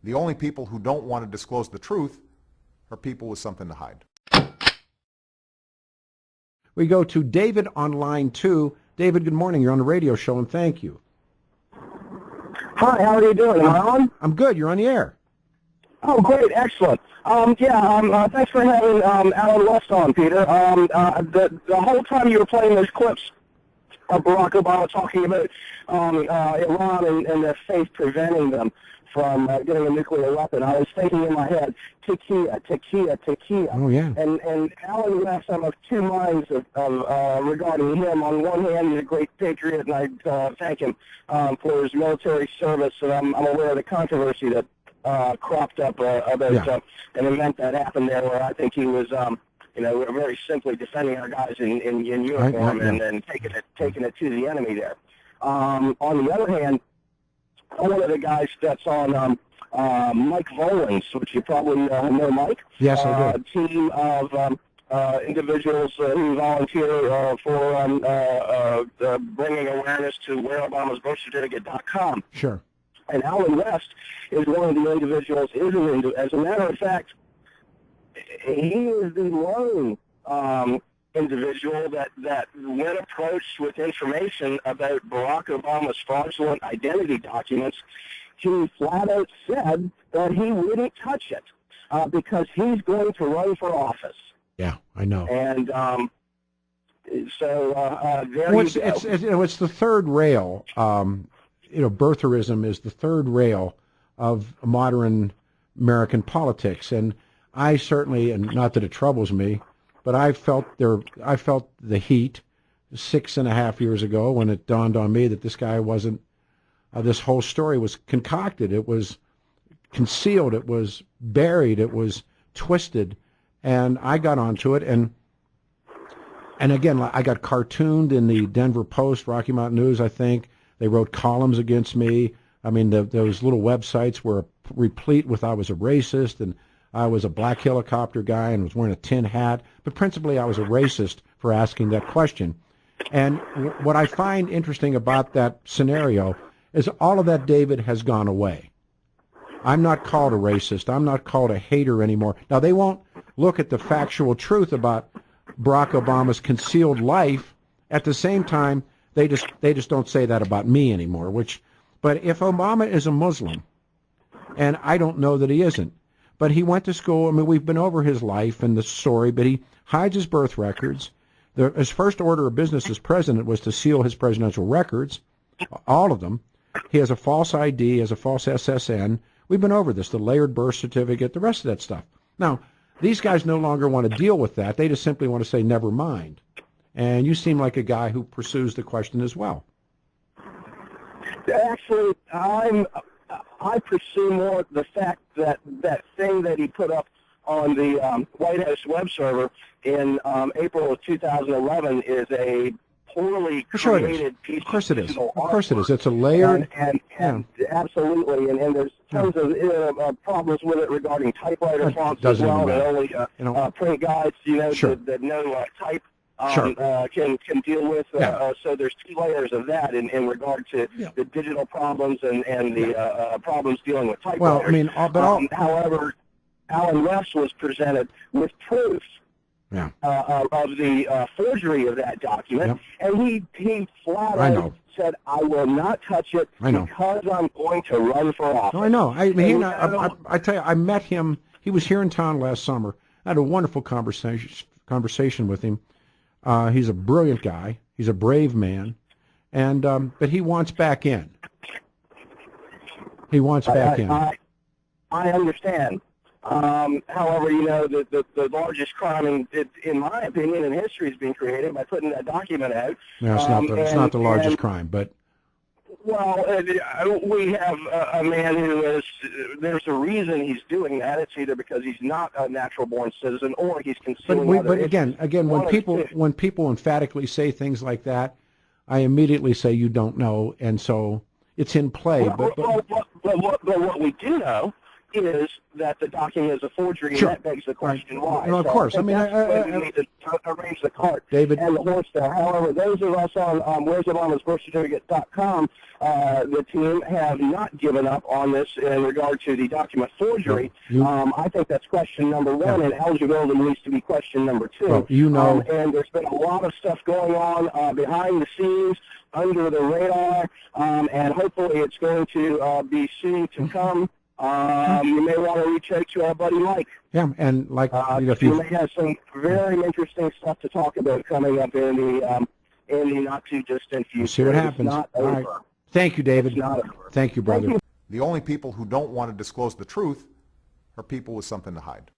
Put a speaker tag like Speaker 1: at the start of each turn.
Speaker 1: The only people who don't want to disclose the truth are people with something to hide.
Speaker 2: We go to David on line 2. David, good morning. You're on the radio show, and thank you.
Speaker 3: Hi, how are you doing? Am I on?
Speaker 2: I'm good. You're on the air.
Speaker 3: Oh, great, excellent. Thanks for having Alan West on, Peter. The whole time you were playing those clips of Barack Obama talking about Iran and their faith preventing them from getting a nuclear weapon, I was thinking in my head, tequila.
Speaker 2: Oh, yeah.
Speaker 3: And Alan West, I'm of two minds regarding him. On one hand, he's a great patriot, and I thank him for his military service, and I'm aware of the controversy that cropped up about an event that happened there where I think he was, we're very simply defending our guys in uniform and taking it to the enemy there. On the other hand, one of the guys that's on Mike Volins, which you probably know Mike.
Speaker 2: Yes, I do.
Speaker 3: A team of individuals who volunteer for bringing awareness to WhereObamasBirthCertificate.com.
Speaker 2: Sure.
Speaker 3: And Alan West is one of the individuals. As a matter of fact, he is the lone individual that when approached with information about Barack Obama's fraudulent identity documents, he flat out said that he wouldn't touch it because he's going to run for office.
Speaker 2: Yeah, I know.
Speaker 3: And there
Speaker 2: well,
Speaker 3: you go.
Speaker 2: It's the third rail. Birtherism is the third rail of modern American politics, and I certainly, and not that it troubles me, but I felt the heat 6.5 years ago when it dawned on me that this guy wasn't. This whole story was concocted. It was concealed. It was buried. It was twisted, and I got onto it. And again, I got cartooned in the Denver Post, Rocky Mountain News. I think they wrote columns against me. I mean, those little websites were replete with I was a racist and I was a black helicopter guy and was wearing a tin hat. But principally, I was a racist for asking that question. And what I find interesting about that scenario is all of that, David, has gone away. I'm not called a racist. I'm not called a hater anymore. Now, they won't look at the factual truth about Barack Obama's concealed life. At the same time, they just don't say that about me anymore. But if Obama is a Muslim, and I don't know that he isn't, but he went to school. I mean, we've been over his life and the story, but he hides his birth records. His first order of business as president was to seal his presidential records, all of them. He has a false ID, he has a false SSN. We've been over this, the layered birth certificate, the rest of that stuff. Now, these guys no longer want to deal with that. They just simply want to say, never mind. And you seem like a guy who pursues the question as well.
Speaker 3: Actually, I pursue more the fact that that thing that he put up on the White House web server in April of 2011 is a poorly created piece of
Speaker 2: Of course it is. It's a layered...
Speaker 3: And absolutely, and there's tons of problems with it regarding typewriter fonts as well. That only print guides, that no type can deal with. So there's two layers of that in regard to the digital problems and the problems dealing with typewriters.
Speaker 2: Well, I mean,
Speaker 3: however, Alan West was presented with proof of the forgery of that document, and he flat out said, "I will not touch it because I'm going to run for office."
Speaker 2: I know. I tell you, I met him. He was here in town last summer. I had a wonderful conversation with him. He's a brilliant guy. He's a brave man, and but he wants back in. He wants back in.
Speaker 3: I understand. However, the largest crime, in my opinion, in history is being created by putting that document out.
Speaker 2: No, it's not the largest crime, but...
Speaker 3: Well, we have a man who is, there's a reason he's doing that. It's either because he's not a natural-born citizen or he's concealing
Speaker 2: But again, when people emphatically say things like that, I immediately say you don't know, and so it's in play.
Speaker 3: But what we do know is that the document is a forgery,
Speaker 2: Sure.
Speaker 3: and that begs the question why.
Speaker 2: No, of
Speaker 3: So
Speaker 2: course.
Speaker 3: I
Speaker 2: I mean,
Speaker 3: think that's the way we need to arrange the cart
Speaker 2: David.
Speaker 3: and the horse there. However, those of us on Where's Obama's Birth Certificate.com, the team have not given up on this in regard to the document forgery. I think that's question number one, and eligibility needs to be question number two.
Speaker 2: Well, you know,
Speaker 3: and there's been a lot of stuff going on behind the scenes, under the radar, and hopefully it's going to be soon to come. You may want to reach out to our buddy Mike.
Speaker 2: yeah, and like if
Speaker 3: You
Speaker 2: you
Speaker 3: may have some very interesting stuff to talk about coming up in the not too distant future.
Speaker 2: we'll see what
Speaker 3: It's
Speaker 2: happens.
Speaker 3: not
Speaker 2: All
Speaker 3: over.
Speaker 2: right. Thank you, David.
Speaker 3: It's not over.
Speaker 2: Thank you, brother.
Speaker 3: Thank you.
Speaker 1: The only people who don't want to disclose the truth are people with something to hide.